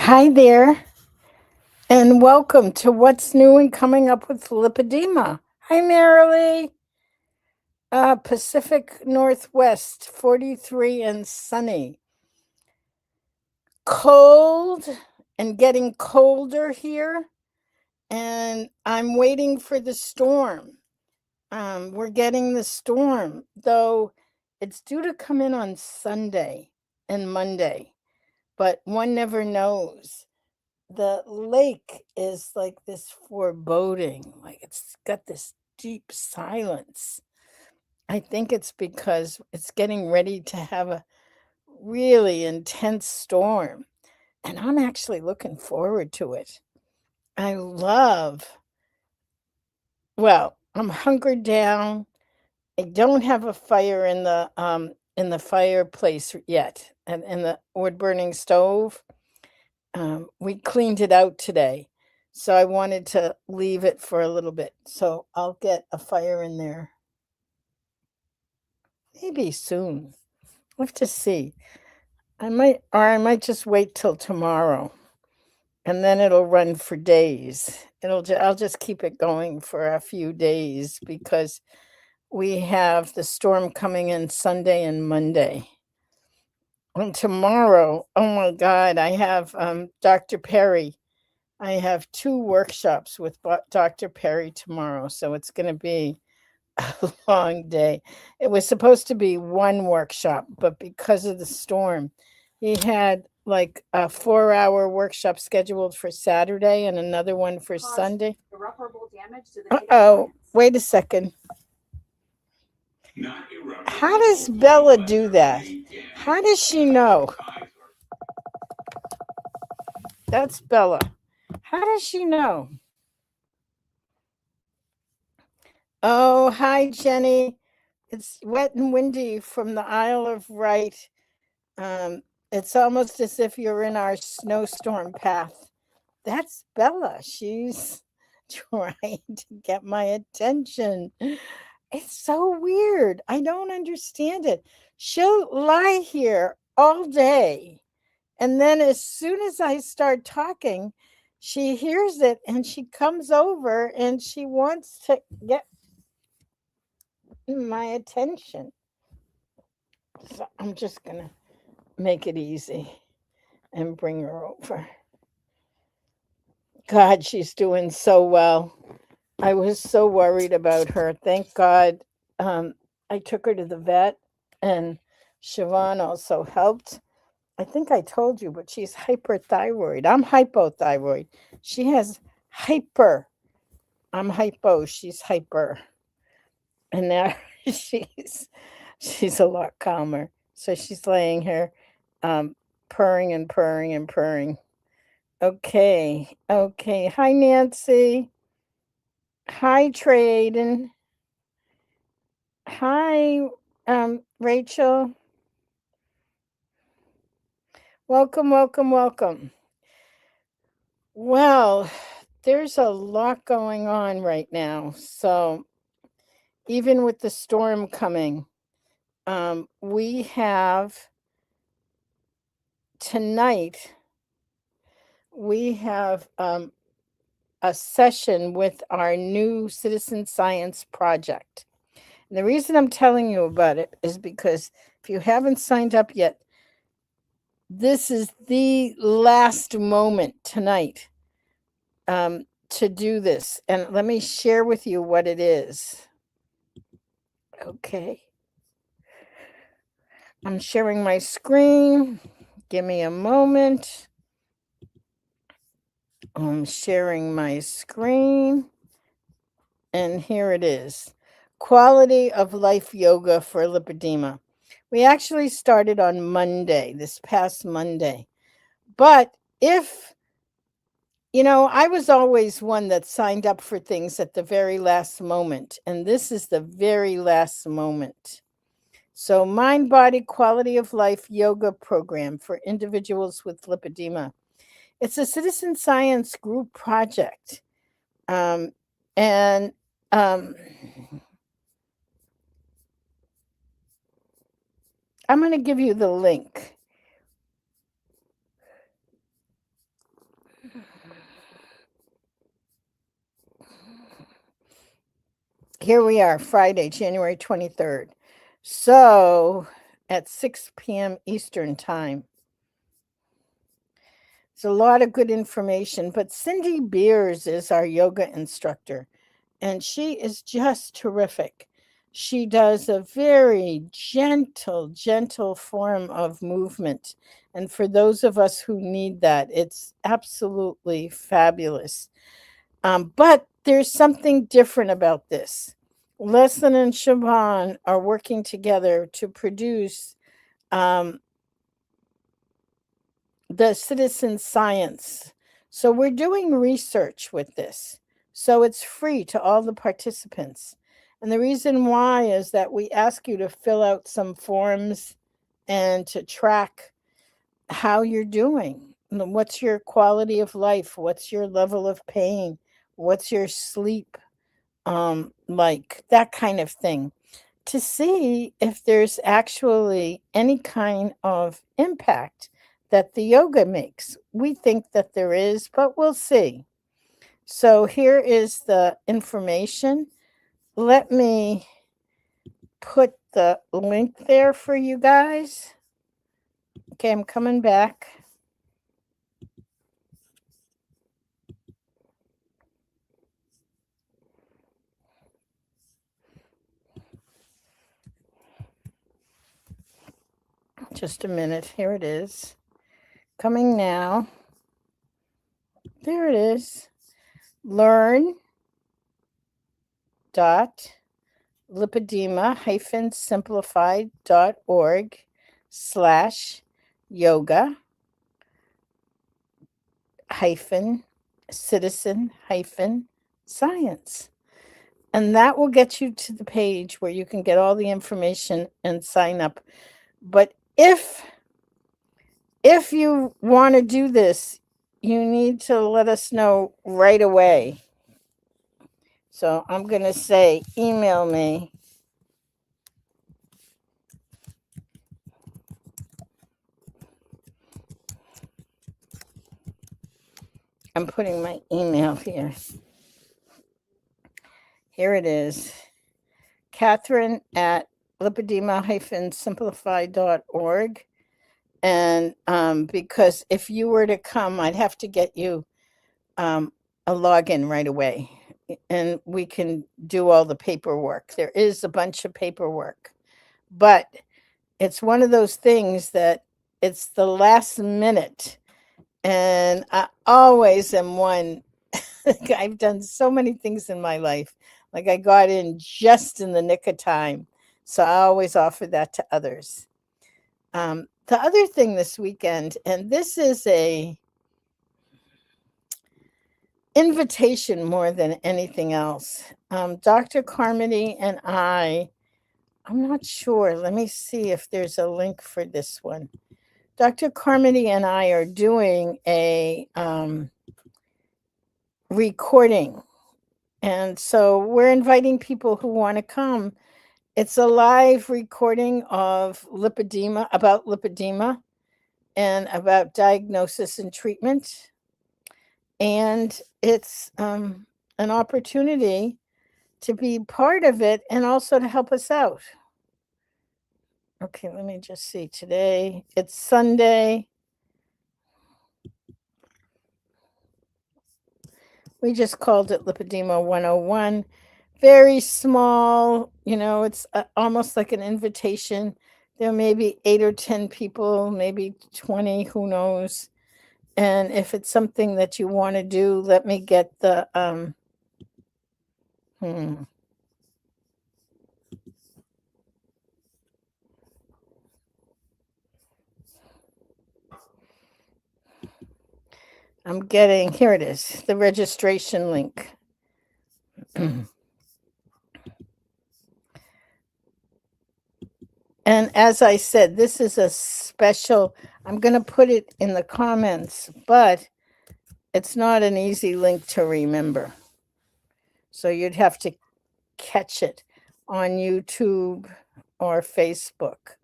Hi there, and welcome to What's New and Coming Up with Lipedema. Hi, Marilee. Pacific Northwest, 43 and sunny. Cold and getting colder here, and I'm waiting for the storm. We're getting the storm, though it's due to come in on Sunday and Monday, but one never knows. The lake is like this foreboding, like it's got this deep silence. I think it's because it's getting ready to have a really intense storm, and I'm actually looking forward to it. I love, well, I'm hunkered down. I don't have a fire in the fireplace yet, and in the wood burning stove. We cleaned it out today, so I wanted to leave it for a little bit. So I'll get a fire in there maybe soon. We'll have to see. I might just wait till tomorrow, and then it'll run for days. I'll just keep it going for a few days because we have the storm coming in Sunday and Monday. And tomorrow, oh my God, I have Dr. Perry. I have two workshops with Dr. Perry tomorrow, so it's going to be a long day. It was supposed to be one workshop, but because of the storm, he had like a 4-hour workshop scheduled for Saturday and another one for Sunday. Irreparable damage to the Uh-oh, wait a second. How does Bella do that? How does she know? That's Bella. How does she know? Oh, hi, Jenny. It's wet and windy from the Isle of Wight. It's almost as if you're in our snowstorm path. That's Bella. She's trying to get my attention. It's so weird. I don't understand it. She'll lie here all day. And then as soon as I start talking, she hears it and she comes over and she wants to get my attention. So I'm just going to make it easy and bring her over. God, she's doing so well. I was so worried about her. Thank God I took her to the vet, and Siobhan also helped. I think I told you, but she's hyperthyroid. I'm hypothyroid. She has hyper. I'm hypo. She's hyper. And now she's a lot calmer. So she's laying here purring and purring and purring. Okay. Okay. Hi, Nancy. Hi, Traden. Hi, Rachel. Welcome, welcome, welcome. Well, there's a lot going on right now. So even with the storm coming, we have tonight, we have a session with our new citizen science project. And the reason I'm telling you about it is because if you haven't signed up yet, this is the last moment tonight to do this. And let me share with you what it is. Okay. I'm sharing my screen. Give me a moment. I'm sharing my screen. And here it is. Quality of life yoga for lipedema. We actually started on Monday, this past Monday. But if, I was always one that signed up for things at the very last moment. And this is the very last moment. So, Mind Body Quality of Life Yoga Program for individuals with lipedema. It's a citizen science group project. And I'm going to give you the link. here we are, Friday, January 23rd. So at 6 p.m. Eastern Time. It's a lot of good information, but Cindy Beers is our yoga instructor, and she is just terrific. She does a very gentle form of movement. And for those of us who need that, it's absolutely fabulous. But there's something different about this. Leslin and Siobhan are working together to produce um, the citizen science. So we're doing research with this. So it's free to all the participants. And the reason why is that we ask you to fill out some forms and to track how you're doing. What's your quality of life? What's your level of pain? What's your sleep like? That kind of thing, to see if there's actually any kind of impact that the yoga makes. We think that there is, but we'll see. So here is the information. Let me put the link there for you guys. Okay, I'm coming back. Just a minute. Here it is. Coming now. There it is. Learn dot lipedema-simplified.org / yoga citizen science. And that will get you to the page where you can get all the information and sign up. But if you want to do this, you need to let us know right away. So I'm going to say, email me. I'm putting my email here. Here it is. Catherine at lipedema-simplified.org. And because if you were to come, I'd have to get you a login right away. And we can do all the paperwork. There is a bunch of paperwork. But it's one of those things that it's the last minute. And I always am one. I've done so many things in my life. Like I got in just in the nick of time. So I always offer that to others. The other thing this weekend, and this is a invitation more than anything else. Dr. Carmody and I'm not sure. Let me see if there's a link for this one. Dr. Carmody and I are doing a recording. And so we're inviting people who want to come. It's a live recording of lipedema, about lipedema and about diagnosis and treatment. And it's an opportunity to be part of it and also to help us out. Okay, let me just see. Today, it's Sunday. We just called it Lipedema 101. Very small, it's almost like an invitation. There may be 8 or 10 people, maybe 20, who knows. And if it's something that you want to do, let me get the I'm getting, here it is, the registration link. And as I said, this is a special, I'm going to put it in the comments, but it's not an easy link to remember. So you'd have to catch it on YouTube or Facebook.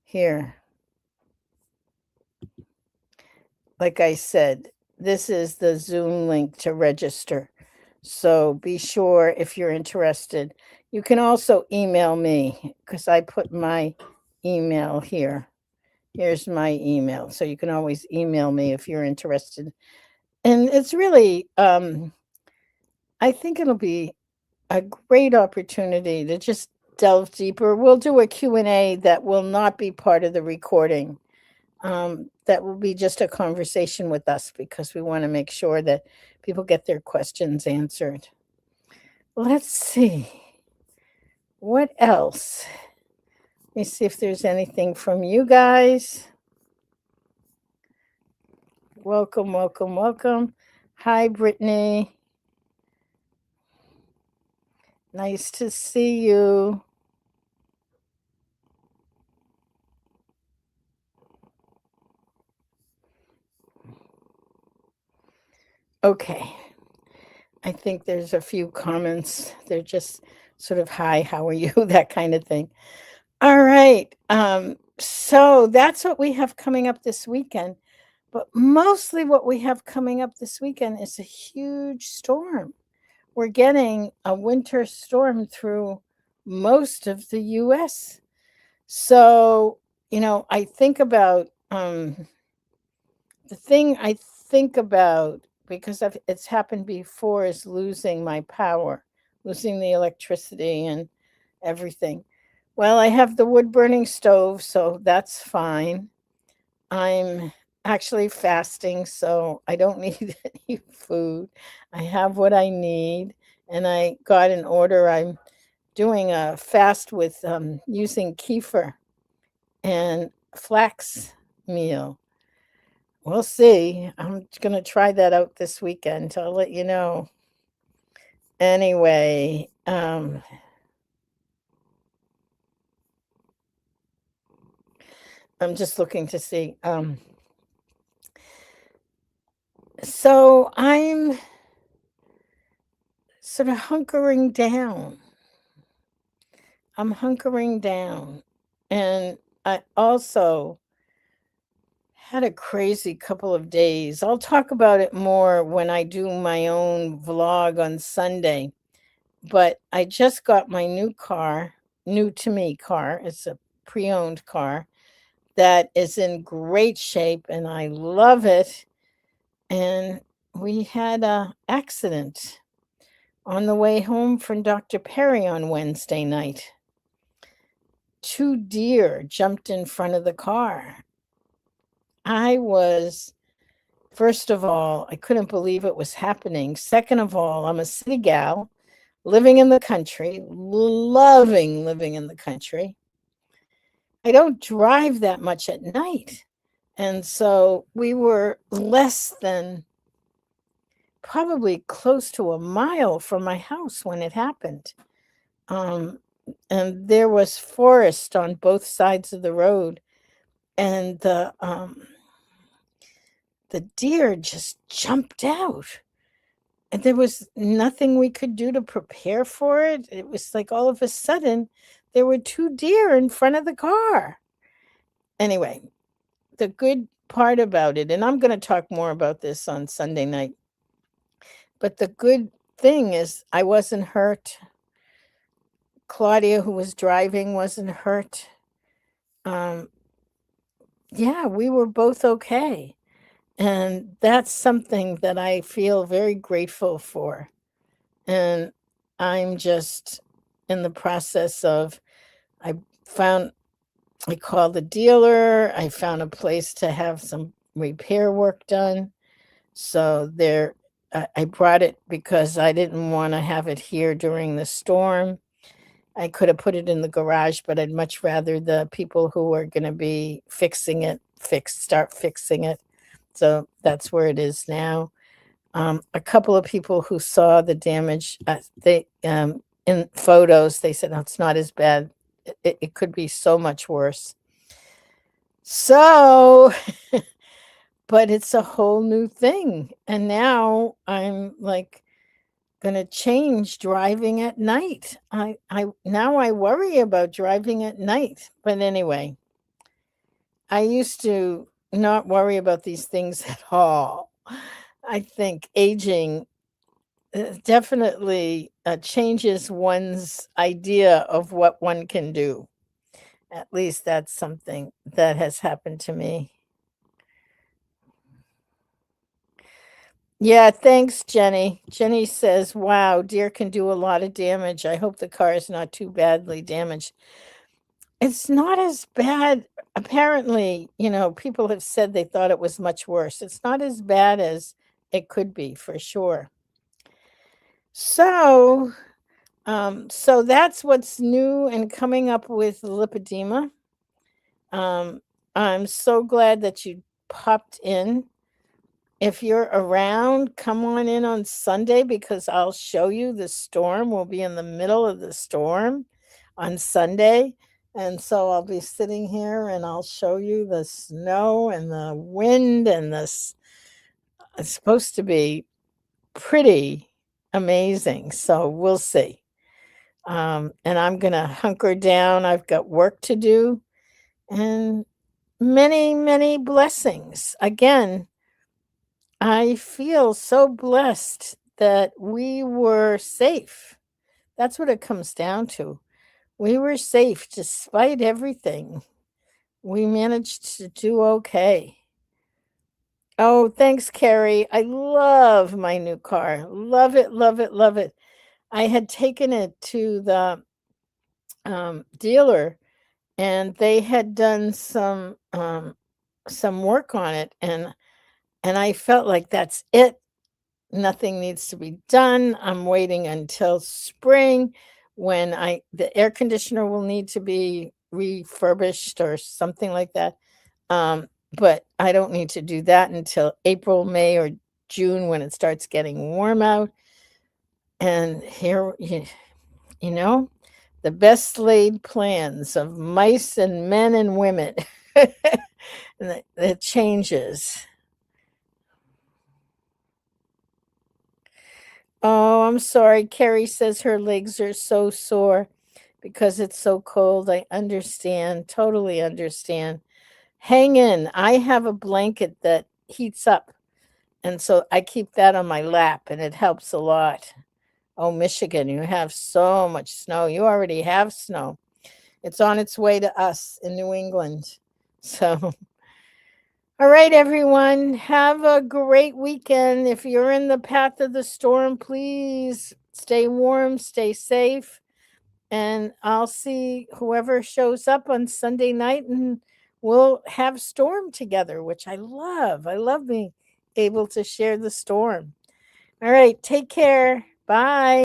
Here. Like I said, this is the Zoom link to register. So be sure if you're interested. You can also email me because I put my email here. Here's my email. So you can always email me if you're interested. And it's really, I think it'll be a great opportunity to just delve deeper. We'll do a Q&A that will not be part of the recording. That will be just a conversation with us because we want to make sure that people get their questions answered. Let's see. What else? Let me see if there's anything from you guys. Welcome, welcome, welcome. Hi, Brittany. Nice to see you. Okay. I think there's a few comments. They're just sort of, hi, how are you? That kind of thing. All right. So that's what we have coming up this weekend. But mostly what we have coming up this weekend is a huge storm. We're getting a winter storm through most of the US. So, I think about the thing I think about because it's happened before is losing my power, losing the electricity and everything. Well, I have the wood burning stove, so that's fine. I'm actually fasting, so I don't need any food. I have what I need, and I got an order. I'm doing a fast with using kefir and flax meal. We'll see. I'm going to try that out this weekend. I'll let you know. Anyway, I'm just looking to see. So I'm sort of hunkering down. I'm hunkering down. And I also had a crazy couple of days. I'll talk about it more when I do my own vlog on Sunday. But I just got my new car, new to me car. It's a pre owned car that is in great shape and I love it. And we had a accident on the way home from Dr. Perry on Wednesday night. 2 deer jumped in front of the car. I was, first of all, I couldn't believe it was happening. Second of all, I'm a city gal living in the country, loving living in the country. I don't drive that much at night. And so we were less than probably close to a mile from my house when it happened. And there was forest on both sides of the road. And the deer just jumped out. And there was nothing we could do to prepare for it. It was like all of a sudden there were 2 deer in front of the car. Anyway, the good part about it, and I'm going to talk more about this on Sunday night, but the good thing is I wasn't hurt. Claudia, who was driving, wasn't hurt. Um, yeah, we were both okay. And that's something that I feel very grateful for. And I'm just in the process of, I found, I called the dealer, I found a place to have some repair work done. So I brought it because I didn't want to have it here during the storm. I could have put it in the garage, but I'd much rather the people who are going to be fixing it start fixing it. So that's where it is now. A couple of people who saw the damage, they in photos, they said, "No, it's not as bad. It could be so much worse." So, but it's a whole new thing, and now I'm like gonna change driving at night. I now I worry about driving at night. But anyway, I used to not worry about these things at all. I think aging definitely changes one's idea of what one can do. At least that's something that has happened to me. Yeah, thanks, Jenny. Jenny says, wow, deer can do a lot of damage. I hope the car is not too badly damaged. It's not as bad. Apparently, people have said they thought it was much worse. It's not as bad as it could be, for sure. So, so that's what's new and coming up with lipedema. I'm so glad that you popped in. If you're around, come on in on Sunday because I'll show you the storm. We'll be in the middle of the storm on Sunday. And so I'll be sitting here and I'll show you the snow and the wind and this. It's supposed to be pretty amazing. So we'll see. And I'm going to hunker down. I've got work to do and many, many blessings. Again, I feel so blessed that we were safe. That's what it comes down to. We were safe despite everything. We managed to do okay. Oh, thanks, Carrie. I love my new car. Love it, love it, love it. I had taken it to the dealer and they had done some work on it and I felt like that's it. Nothing needs to be done. I'm waiting until spring when the air conditioner will need to be refurbished or something like that. But I don't need to do that until April, May, or June when it starts getting warm out. And here, you know, the best laid plans of mice and men and women. And it changes. Oh, I'm sorry. Carrie says her legs are so sore because it's so cold. I understand, totally understand. Hang in. I have a blanket that heats up, and so I keep that on my lap, and it helps a lot. Oh, Michigan, you have so much snow. You already have snow. It's on its way to us in New England. So, all right, everyone, have a great weekend. If you're in the path of the storm, please stay warm, stay safe, and I'll see whoever shows up on Sunday night and we'll have storm together, which I love. I love being able to share the storm. All right, take care. Bye.